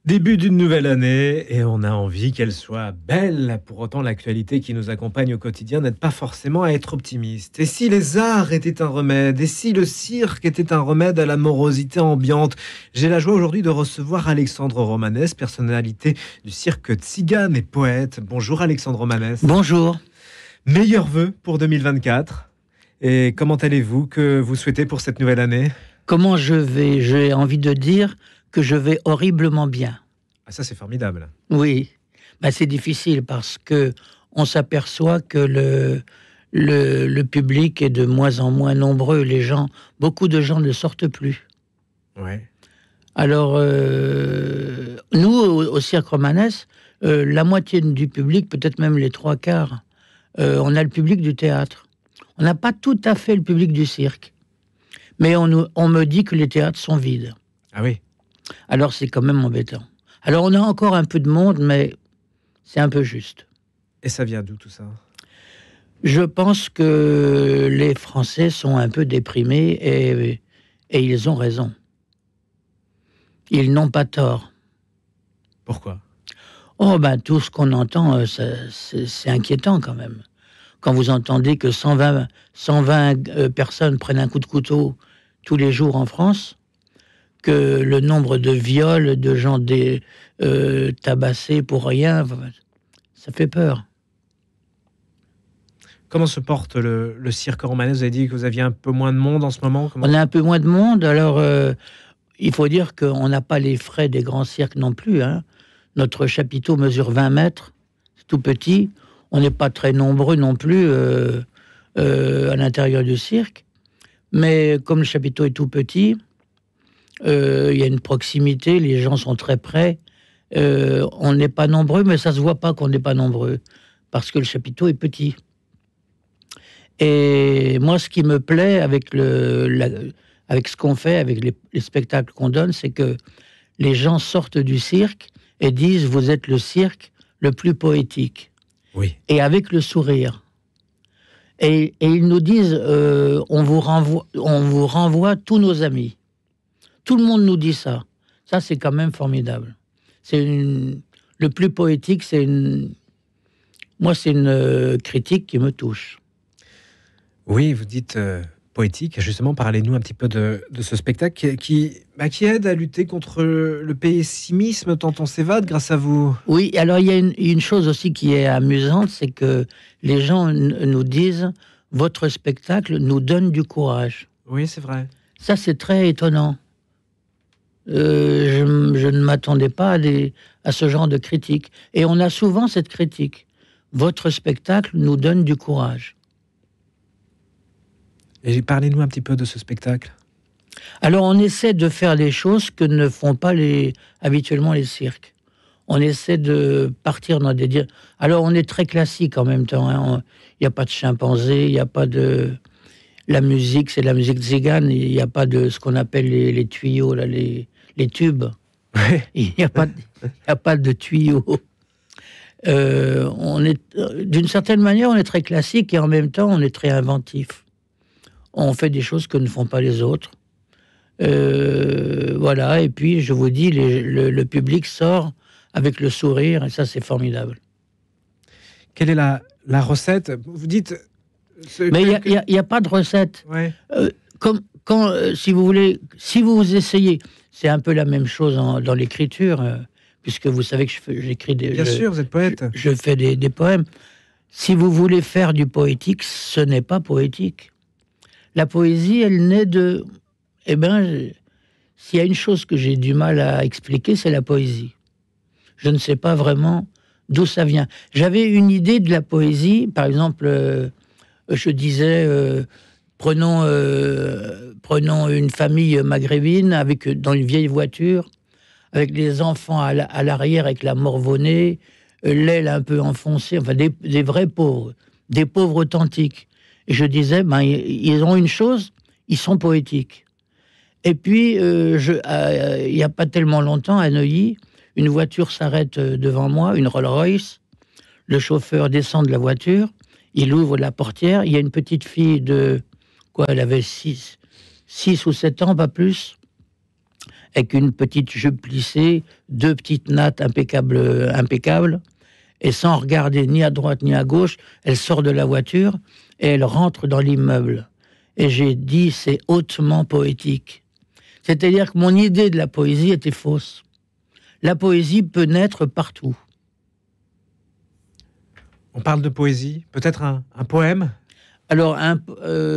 Début d'une nouvelle année et on a envie qu'elle soit belle. Pour autant, l'actualité qui nous accompagne au quotidien n'aide pas forcément à être optimiste. Et si les arts étaient un remède? Et si le cirque était un remède à la morosité ambiante? J'ai la joie aujourd'hui de recevoir Alexandre Romanès, personnalité du cirque Tzigane et poète. Bonjour Alexandre Romanès. Bonjour. Meilleurs vœux pour 2024. Et comment allez-vous? Que vous souhaitez pour cette nouvelle année? Comment je vais? J'ai envie de dire que je vais horriblement bien. Ah, ça c'est formidable. Oui, c'est difficile parce que on s'aperçoit que le public est de moins en moins nombreux. Beaucoup de gens ne sortent plus. Ouais. Alors, nous, au Cirque Romanès, la moitié du public, peut-être même les trois quarts, on a le public du théâtre. On n'a pas tout à fait le public du cirque. Mais on me dit que les théâtres sont vides. Ah oui. Alors c'est quand même embêtant. Alors on a encore un peu de monde, mais c'est un peu juste. Et ça vient d'où tout ça? Je pense que les Français sont un peu déprimés et ils ont raison. Ils n'ont pas tort. Pourquoi? Tout ce qu'on entend, c'est inquiétant quand même. Quand vous entendez que 120 personnes prennent un coup de couteau tous les jours en France, que le nombre de viols, de gens tabassés pour rien, ça fait peur. Comment se porte le cirque romanais? Vous avez dit que vous aviez un peu moins de monde en ce moment. On a un peu moins de monde, alors il faut dire qu'on n'a pas les frais des grands cirques non plus. Hein. Notre chapiteau mesure 20 mètres, c'est tout petit. On n'est pas très nombreux non plus à l'intérieur du cirque. Mais comme le chapiteau est tout petit, il y a une proximité, les gens sont très près. On n'est pas nombreux, mais ça se voit pas qu'on n'est pas nombreux, parce que le chapiteau est petit. Et moi, ce qui me plaît avec ce qu'on fait, avec les spectacles qu'on donne, c'est que les gens sortent du cirque et disent « Vous êtes le cirque le plus poétique ». Oui. Et avec le sourire. Et ils nous disent on vous renvoie tous nos amis. Tout le monde nous dit ça. Ça, c'est quand même formidable. Le plus poétique, moi, c'est une critique qui me touche. Oui, vous dites poétique. Justement, parlez-nous un petit peu de ce spectacle qui aide à lutter contre le pessimisme tant on s'évade grâce à vous. Oui, alors il y a une chose aussi qui est amusante, c'est que les gens nous disent « Votre spectacle nous donne du courage ». Oui, c'est vrai. Ça, c'est très étonnant. Je ne m'attendais pas à ce genre de critique. Et on a souvent cette critique. Votre spectacle nous donne du courage. Et parlez-nous un petit peu de ce spectacle. Alors, on essaie de faire les choses que ne font pas habituellement les cirques. On essaie de partir dans des... Alors, on est très classique en même temps. Hein. Il n'y a pas de chimpanzé, il n'y a pas de... La musique, c'est de la musique tzigane. Il n'y a pas de ce qu'on appelle les tuyaux, là, les tubes. Ouais. Il n'y a pas de tuyaux. D'une certaine manière, on est très classique et en même temps, on est très inventif. On fait des choses que ne font pas les autres. Voilà, et puis, je vous dis, le public sort avec le sourire, et ça, c'est formidable. Quelle est la recette? Vous dites... Mais il n'y a pas de recette. Ouais. Si vous voulez, si vous essayez, c'est un peu la même chose dans l'écriture, puisque vous savez que j'écris des... Bien sûr, vous êtes poète. Je fais des poèmes. Si vous voulez faire du poétique, ce n'est pas poétique. La poésie, elle naît de... s'il y a une chose que j'ai du mal à expliquer, c'est la poésie. Je ne sais pas vraiment d'où ça vient. J'avais une idée de la poésie, par exemple... je disais, prenons une famille maghrébine dans une vieille voiture, avec les enfants à l'arrière avec la morvonnée, l'aile un peu enfoncée, enfin des vrais pauvres, des pauvres authentiques. Et je disais, ils ont une chose, ils sont poétiques. Et puis, il n'y a pas tellement longtemps, à Neuilly, une voiture s'arrête devant moi, une Rolls-Royce. Le chauffeur descend de la voiture, il ouvre la portière, il y a une petite fille de... elle avait 6 ou 7 ans, pas plus. avec une petite jupe plissée, 2 petites nattes impeccables, et sans regarder ni à droite ni à gauche, elle sort de la voiture et elle rentre dans l'immeuble. Et j'ai dit, c'est hautement poétique. C'est-à-dire que mon idée de la poésie était fausse. La poésie peut naître partout. On parle de poésie, peut-être un poème. Alors,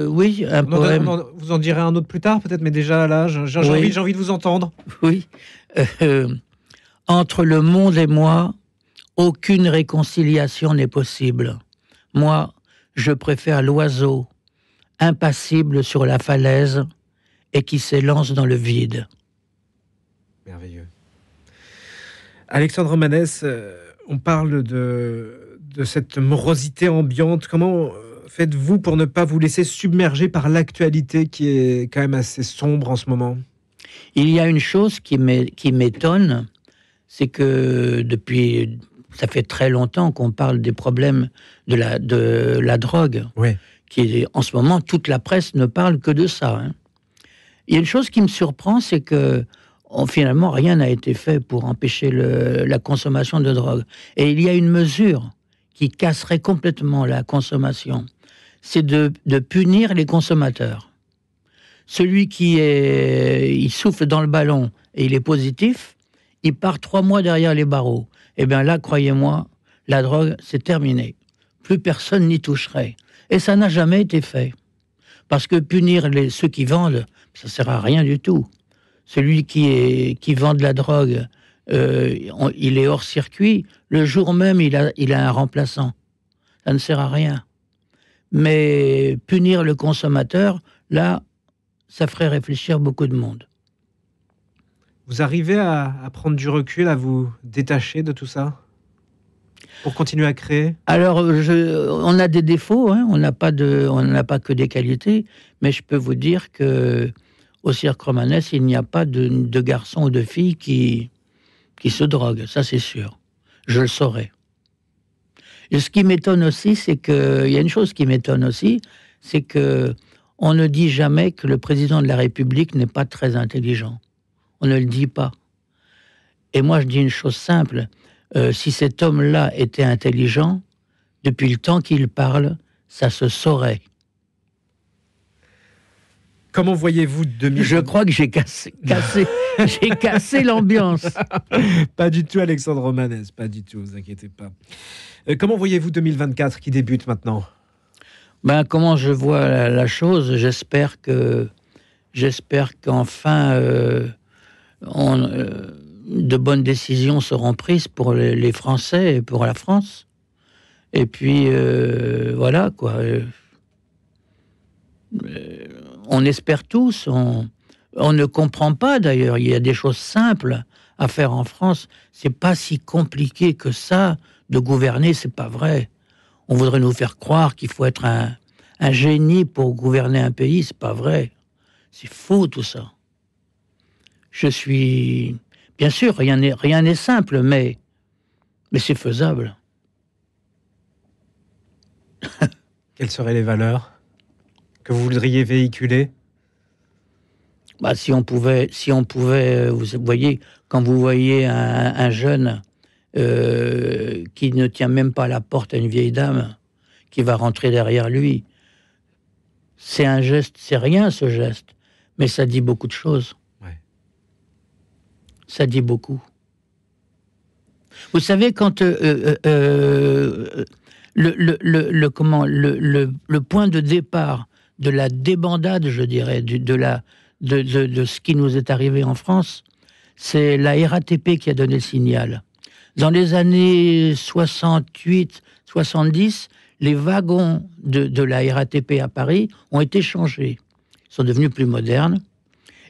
oui, un poème. Vous en direz un autre plus tard, peut-être, mais déjà là, j'ai envie de vous entendre. Oui. Entre le monde et moi, aucune réconciliation n'est possible. Moi, je préfère l'oiseau, impassible sur la falaise et qui s'élance dans le vide. Merveilleux. Alexandre Romanès, on parle de cette morosité ambiante. Comment faites-vous pour ne pas vous laisser submerger par l'actualité qui est quand même assez sombre en ce moment? Il y a une chose qui m'étonne, c'est que ça fait très longtemps qu'on parle des problèmes de la drogue. Ouais. En ce moment, toute la presse ne parle que de ça. Hein. Il y a une chose qui me surprend, c'est que finalement, rien n'a été fait pour empêcher la consommation de drogue. Et il y a une mesure qui casserait complètement la consommation, c'est de punir les consommateurs. Celui il souffle dans le ballon et il est positif, il part 3 mois derrière les barreaux. Eh bien là, croyez-moi, la drogue, c'est terminé. Plus personne n'y toucherait. Et ça n'a jamais été fait. Parce que punir ceux qui vendent, ça ne sert à rien du tout. Celui qui vend de la drogue, il est hors circuit. Le jour même, il a un remplaçant. Ça ne sert à rien. Mais punir le consommateur, là, ça ferait réfléchir beaucoup de monde. Vous arrivez à prendre du recul, à vous détacher de tout ça pour continuer à créer? Alors, on a des défauts, hein, on n'a pas que des qualités, mais je peux vous dire que au Cirque Romanès, il n'y a pas de garçons ou de filles qui se droguent, ça c'est sûr. Je le saurais. Et ce qui m'étonne aussi, il y a une chose qui m'étonne aussi, c'est que on ne dit jamais que le président de la République n'est pas très intelligent. On ne le dit pas. Et moi, je dis une chose simple. Si cet homme-là était intelligent, depuis le temps qu'il parle, ça se saurait. Comment voyez-vous 2000 ? Je crois que j'ai cassé l'ambiance. Pas du tout, Alexandre Romanès, pas du tout, vous inquiétez pas. Comment voyez-vous 2024 qui débute maintenant ? Comment je vois la chose, j'espère qu'enfin de bonnes décisions seront prises pour les Français et pour la France. Et puis voilà quoi. On espère tous. On ne comprend pas d'ailleurs. Il y a des choses simples à faire en France. C'est pas si compliqué que ça de gouverner. C'est pas vrai. On voudrait nous faire croire qu'il faut être un génie pour gouverner un pays. C'est pas vrai. C'est faux tout ça. Bien sûr, rien n'est simple, mais c'est faisable. Quelles seraient les valeurs que vous voudriez véhiculer ? Si on pouvait, vous voyez, quand vous voyez un jeune qui ne tient même pas la porte à une vieille dame qui va rentrer derrière lui, c'est un geste, c'est rien ce geste, mais ça dit beaucoup de choses. Ouais. Ça dit beaucoup. Vous savez, quand le point de départ de la débandade, je dirais, de ce qui nous est arrivé en France, c'est la RATP qui a donné le signal. Dans les années 68-70, les wagons de la RATP à Paris ont été changés. Ils sont devenus plus modernes.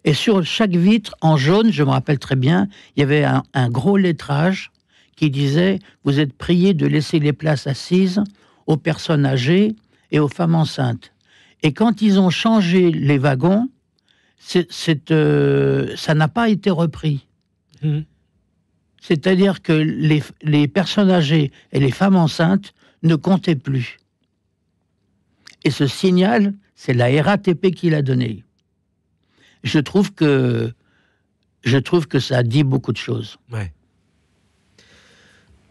Et sur chaque vitre, en jaune, je me rappelle très bien, il y avait un gros lettrage qui disait « Vous êtes priés de laisser les places assises aux personnes âgées et aux femmes enceintes ». Et quand ils ont changé les wagons, ça n'a pas été repris. Mmh. C'est-à-dire que les personnes âgées et les femmes enceintes ne comptaient plus. Et ce signal, c'est la RATP qui l'a donné. Je trouve que je trouve que ça dit beaucoup de choses. Ouais.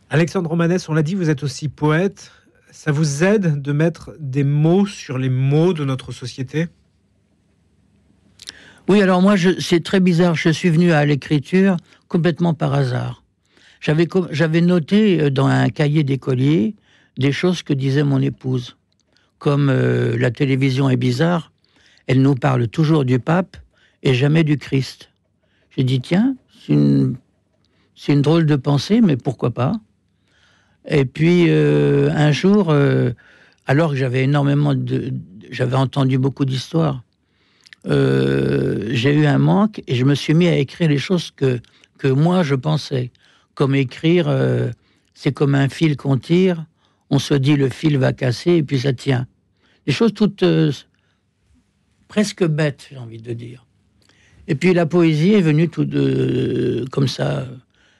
Alexandre Romanès, on l'a dit, vous êtes aussi poète. Ça vous aide de mettre des mots sur les mots de notre société? Oui, alors moi, c'est très bizarre. Je suis venu à l'écriture complètement par hasard. J'avais noté dans un cahier d'écolier des choses que disait mon épouse. Comme la télévision est bizarre, elle nous parle toujours du pape et jamais du Christ. J'ai dit, tiens, c'est une drôle de pensée, mais pourquoi pas? Et puis, un jour, alors que j'avais entendu beaucoup d'histoires, j'ai eu un manque et je me suis mis à écrire les choses que moi, je pensais. Comme écrire, c'est comme un fil qu'on tire, on se dit le fil va casser et puis ça tient. Des choses toutes presque bêtes, j'ai envie de dire. Et puis la poésie est venue comme ça,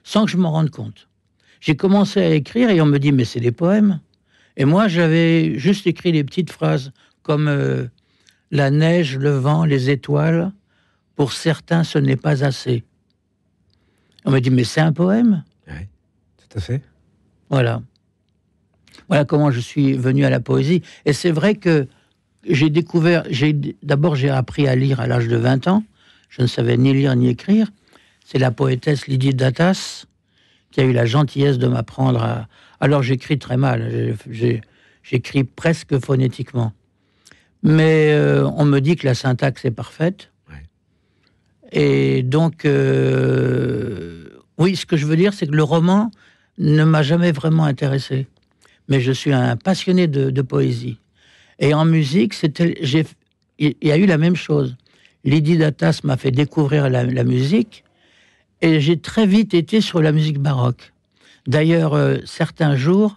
sans que je m'en rende compte. J'ai commencé à écrire et on me dit, mais c'est des poèmes. Et moi, j'avais juste écrit des petites phrases, comme la neige, le vent, les étoiles, pour certains, ce n'est pas assez. On me dit, mais c'est un poème. Oui, tout à fait. Voilà. Voilà comment je suis venu à la poésie. Et c'est vrai que d'abord j'ai appris à lire à l'âge de 20 ans. Je ne savais ni lire ni écrire. C'est la poétesse Lydie Datas qui a eu la gentillesse de m'apprendre à... Alors j'écris très mal, j'écris presque phonétiquement. Mais on me dit que la syntaxe est parfaite. Ouais. Et donc, oui, ce que je veux dire, c'est que le roman ne m'a jamais vraiment intéressé. Mais je suis un passionné de poésie. Et en musique, il y a eu la même chose. Lydie Datas m'a fait découvrir la musique, et j'ai très vite été sur la musique baroque. D'ailleurs, certains jours,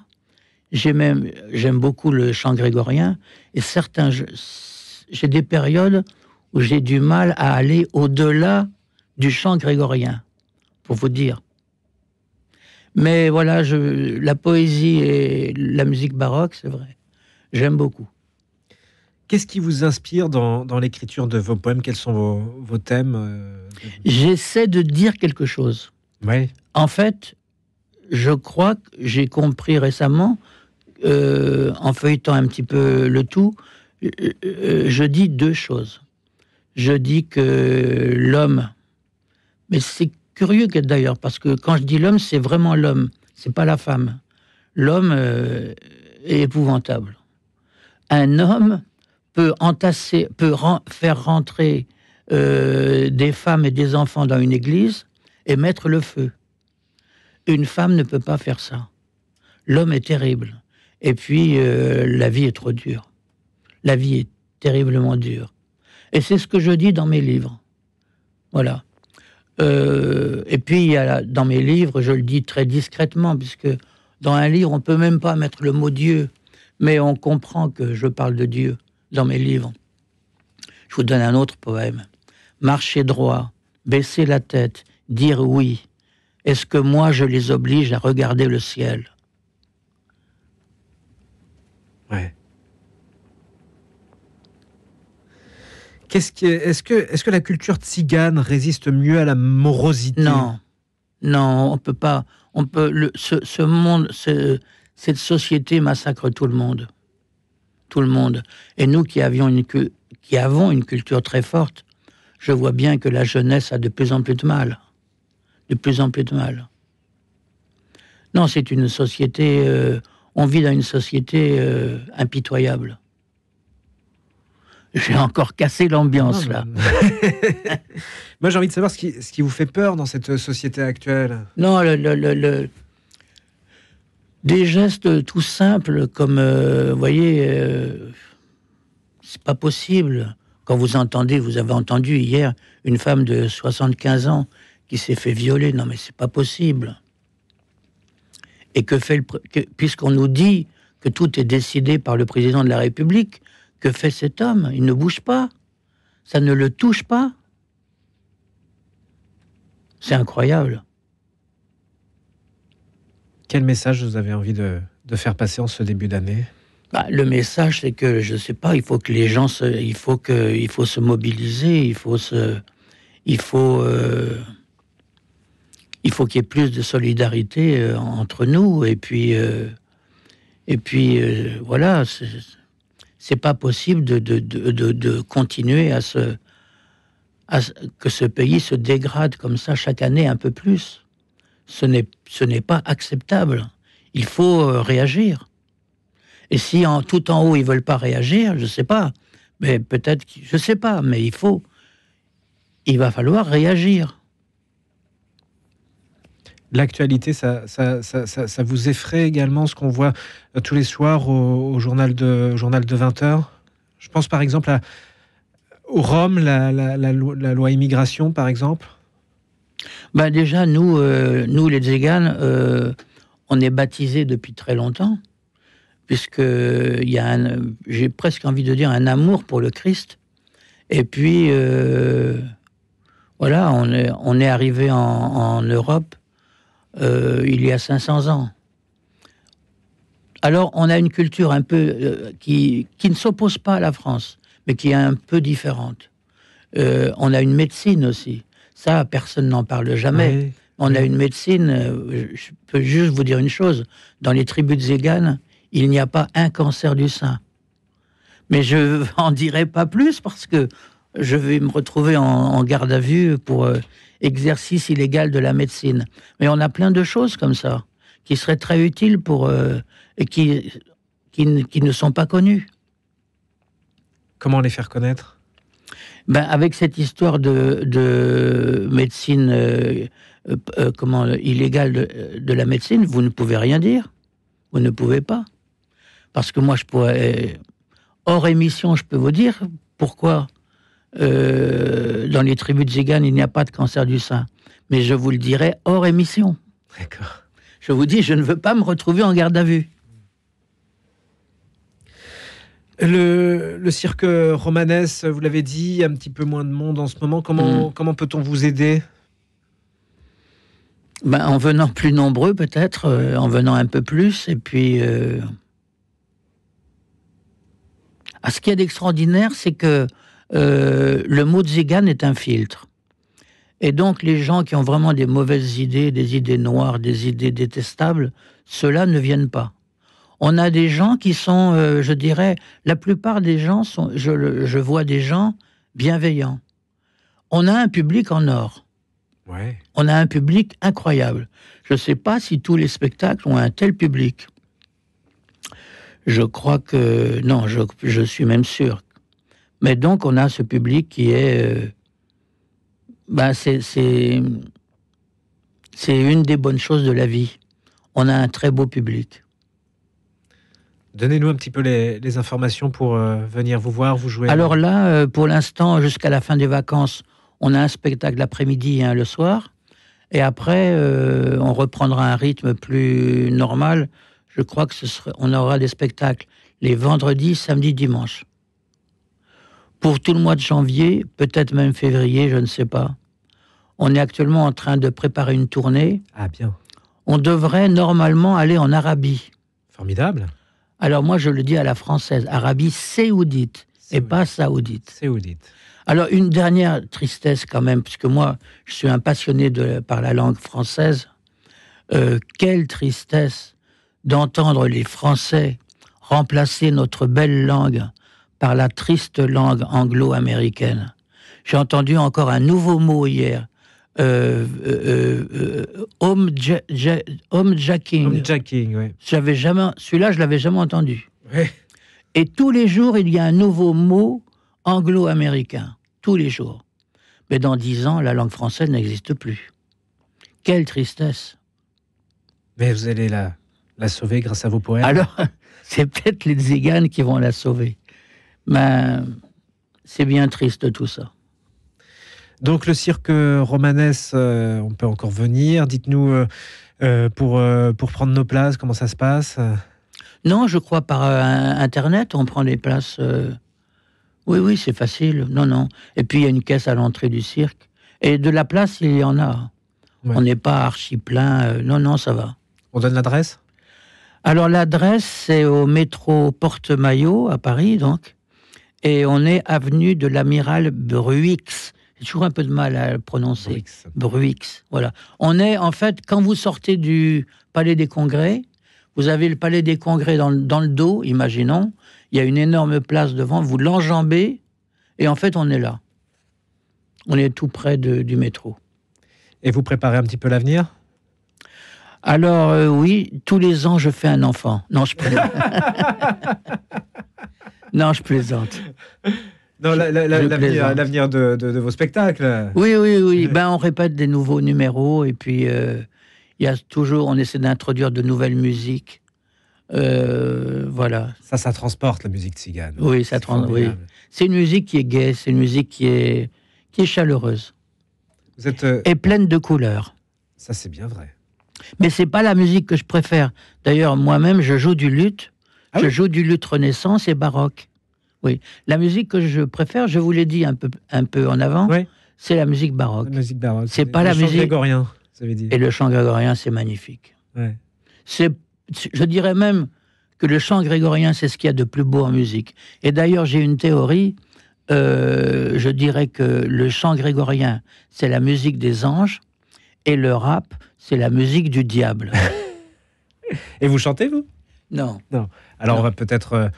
j'aime beaucoup le chant grégorien, et j'ai des périodes où j'ai du mal à aller au-delà du chant grégorien, pour vous dire. Mais voilà, la poésie et la musique baroque, c'est vrai, j'aime beaucoup. Qu'est-ce qui vous inspire dans l'écriture de vos poèmes? Quels sont vos thèmes? J'essaie de dire quelque chose. Oui. En fait, je crois que j'ai compris récemment, en feuilletant un petit peu le tout, je dis deux choses. Je dis que l'homme, mais c'est curieux d'ailleurs, parce que quand je dis l'homme, c'est vraiment l'homme, c'est pas la femme. L'homme est épouvantable. Un homme peut faire rentrer des femmes et des enfants dans une église et mettre le feu. Une femme ne peut pas faire ça. L'homme est terrible. Et puis, la vie est trop dure. La vie est terriblement dure. Et c'est ce que je dis dans mes livres. Voilà. Et puis, dans mes livres, je le dis très discrètement, puisque dans un livre, on ne peut même pas mettre le mot Dieu, mais on comprend que je parle de Dieu dans mes livres. Je vous donne un autre poème. Marcher droit, baisser la tête, dire oui. Est-ce que moi, je les oblige à regarder le ciel? Ouais. Est-ce que la culture tzigane résiste mieux à la morosité? Non, on peut pas. Ce monde, cette société massacre tout le monde. Tout le monde. Et nous qui avons une culture très forte, je vois bien que la jeunesse a de plus en plus de mal. De plus en plus de mal. Non, c'est une société... on vit dans une société impitoyable. J'ai encore cassé l'ambiance, là. Moi, j'ai envie de savoir ce qui vous fait peur dans cette société actuelle. Non, des gestes tout simples comme, vous voyez, c'est pas possible. Quand vous avez entendu hier une femme de 75 ans qui s'est fait violer. Non, mais c'est pas possible. Et puisqu'on nous dit que tout est décidé par le président de la République, que fait cet homme? Il ne bouge pas. Ça ne le touche pas. C'est incroyable. Quel message vous avez envie de faire passer en ce début d'année? Le message, c'est que, je sais pas, il faut que les gens il faut se mobiliser, il faut il faut qu'il y ait plus de solidarité entre nous. Et puis voilà, c'est pas possible de continuer que ce pays se dégrade comme ça chaque année un peu plus. Ce n'est pas acceptable. Il faut réagir. Et si tout en haut ils veulent pas réagir, je sais pas, mais peut-être, je sais pas, mais il va falloir réagir. L'actualité, ça vous effraie également, ce qu'on voit tous les soirs au journal de 20h? Je pense par exemple au Rome, la loi immigration, par exemple. Ben déjà, nous les Tziganes, on est baptisés depuis très longtemps, puisque j'ai presque envie de dire un amour pour le Christ. Et puis, voilà, on est arrivé en Europe il y a 500 ans. Alors, on a une culture un peu qui ne s'oppose pas à la France, mais qui est un peu différente. On a une médecine aussi. Ça, personne n'en parle jamais. Oui, on a une médecine, je peux juste vous dire une chose, dans les tribus tziganes, il n'y a pas un cancer du sein. Mais je n'en dirai pas plus parce que je vais me retrouver en garde à vue pour exercice illégal de la médecine. Mais on a plein de choses comme ça, qui seraient très utiles et qui ne sont pas connues. Comment les faire connaître ? Avec cette histoire de médecine illégale de la médecine, vous ne pouvez rien dire. Vous ne pouvez pas. Parce que moi, je pourrais... Hors émission, je peux vous dire pourquoi dans les tribus tziganes, il n'y a pas de cancer du sein. Mais je vous le dirai hors émission. D'accord. Je vous dis, je ne veux pas me retrouver en garde à vue. Le cirque romanesque, vous l'avez dit, un petit peu moins de monde en ce moment. Comment peut-on vous aider ? En venant plus nombreux, peut-être, en venant un peu plus, et puis... ce qu'il y a d'extraordinaire, c'est que le mot tzigane est un filtre. Et donc, les gens qui ont vraiment des mauvaises idées, des idées noires, des idées détestables, ceux-là ne viennent pas. On a des gens qui sont, je dirais, la plupart des gens sont, je vois des gens bienveillants. On a un public en or. Ouais. On a un public incroyable. Je ne sais pas si tous les spectacles ont un tel public. Je crois que... Non, je suis même sûr. Mais donc, on a ce public qui est... c'est une des bonnes choses de la vie. On a un très beau public. Donnez-nous un petit peu les informations pour venir vous voir, vous jouer. Alors là, pour l'instant, jusqu'à la fin des vacances, on a un spectacle l'après-midi et un le soir. Et après, on reprendra un rythme plus normal. Je crois que on aura des spectacles les vendredis, samedis, dimanches. Pour tout le mois de janvier, peut-être même février, je ne sais pas. On est actuellement en train de préparer une tournée. Ah bien. On devrait normalement aller en Arabie. Formidable. Alors moi, je le dis à la française, Arabie saoudite, et pas saoudite. Saoudite. Alors une dernière tristesse quand même, puisque moi, je suis un passionné par la langue française. Quelle tristesse d'entendre les Français remplacer notre belle langue par la triste langue anglo-américaine. J'ai entendu encore un nouveau mot hier, homejacking. Homejacking, oui. Celui-là, je l'avais jamais entendu. Ouais. Et tous les jours, il y a un nouveau mot anglo-américain. Tous les jours. Mais dans 10 ans, la langue française n'existe plus. Quelle tristesse. Mais vous allez la sauver grâce à vos poèmes. Alors, c'est peut-être les Tziganes qui vont la sauver. Mais c'est bien triste tout ça. Donc le cirque romanesque, on peut encore venir. Dites-nous, pour prendre nos places, comment ça se passe ? Non, je crois par Internet, on prend les places. Oui, c'est facile. Non. Et puis il y a une caisse à l'entrée du cirque. Et de la place, il y en a. Ouais. On n'est pas archi plein. Non, ça va. On donne l'adresse ? Alors l'adresse, c'est au métro Porte-Maillot, à Paris, donc. Et on est avenue de l'Amiral Bruix. J'ai toujours un peu de mal à le prononcer. Bruix. Bruix, voilà. On est, en fait, quand vous sortez du Palais des Congrès, vous avez le Palais des Congrès dans le dos, imaginons. Il y a une énorme place devant, vous l'enjambez, et en fait, on est là. On est tout près du métro. Et vous préparez un petit peu l'avenir? Alors, oui, tous les ans, je fais un enfant. Non, je plaisante. Non, je plaisante. Non, l'avenir de vos spectacles. Oui. Ben, on répète des nouveaux numéros, et puis il y a toujours, on essaie d'introduire de nouvelles musiques. Voilà. Ça transporte la musique tzigane. Oui, ça transporte. Oui. C'est une musique qui est gaie, c'est une musique qui est chaleureuse. Vous êtes et pleine de couleurs. Ça, c'est bien vrai. Mais c'est pas la musique que je préfère. D'ailleurs, moi-même, je joue du luth. Je joue du luth Renaissance et baroque. Oui. La musique que je préfère, je vous l'ai dit un peu en avant, c'est la musique baroque. La musique baroque. C'est pas la musique. Le chant grégorien, vous avez dit. Et le chant grégorien, c'est magnifique. Ouais. Je dirais même que le chant grégorien, c'est ce qu'il y a de plus beau en musique. Et d'ailleurs, j'ai une théorie. Je dirais que le chant grégorien, c'est la musique des anges, et le rap, c'est la musique du diable. Et vous chantez, vous? Non. Alors, non. on va peut-être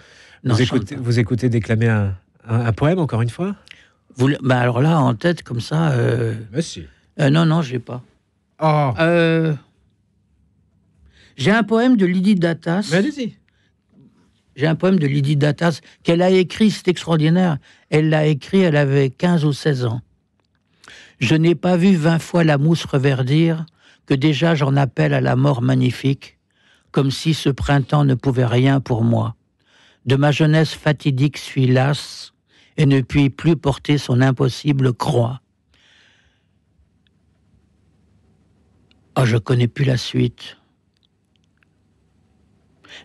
vous écouter déclamer un poème, encore une fois. Ben alors là, en tête, comme ça... Monsieur. Non, je n'ai pas. Oh. J'ai un poème de Lydie Datas. Mais allez-y. J'ai un poème de Lydie Datas qu'elle a écrit, c'est extraordinaire. Elle l'a écrit, elle avait 15 ou 16 ans. Je n'ai pas vu 20 fois la mousse reverdir, que déjà j'en appelle à la mort magnifique, comme si ce printemps ne pouvait rien pour moi. De ma jeunesse fatidique suis lasse, et ne puis plus porter son impossible croix. Oh, je connais plus la suite.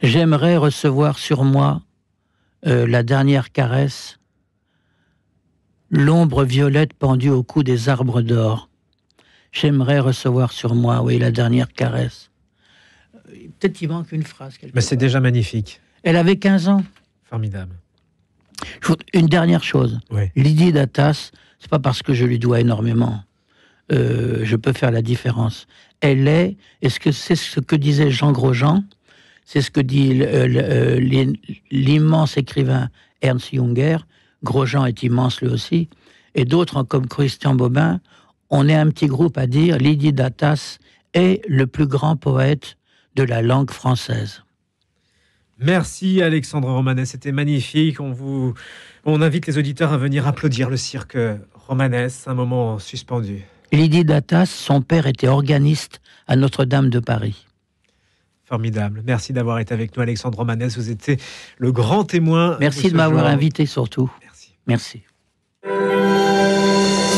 J'aimerais recevoir sur moi la dernière caresse, l'ombre violette pendue au cou des arbres d'or. J'aimerais recevoir sur moi, oui, la dernière caresse. Peut-être il manque une phrase. Mais c'est déjà magnifique. Elle avait 15 ans. Formidable. Une dernière chose. Oui. Lydie Datas, c'est pas parce que je lui dois énormément. Je peux faire la différence. Elle est, est-ce que c'est ce que disait Jean Grosjean? C'est ce que dit l'immense écrivain Ernst Junger. Grosjean est immense lui aussi. Et d'autres comme Christian Bobin. On est un petit groupe à dire Lydie Datas est le plus grand poète de la langue française. Merci Alexandre Romanès, c'était magnifique. On invite les auditeurs à venir applaudir le cirque Romanès, un moment suspendu. Lydie Datas, son père était organiste à Notre-Dame de Paris. Formidable. Merci d'avoir été avec nous, Alexandre Romanès. Vous étiez le grand témoin. Merci de m'avoir invité surtout. Merci. Merci.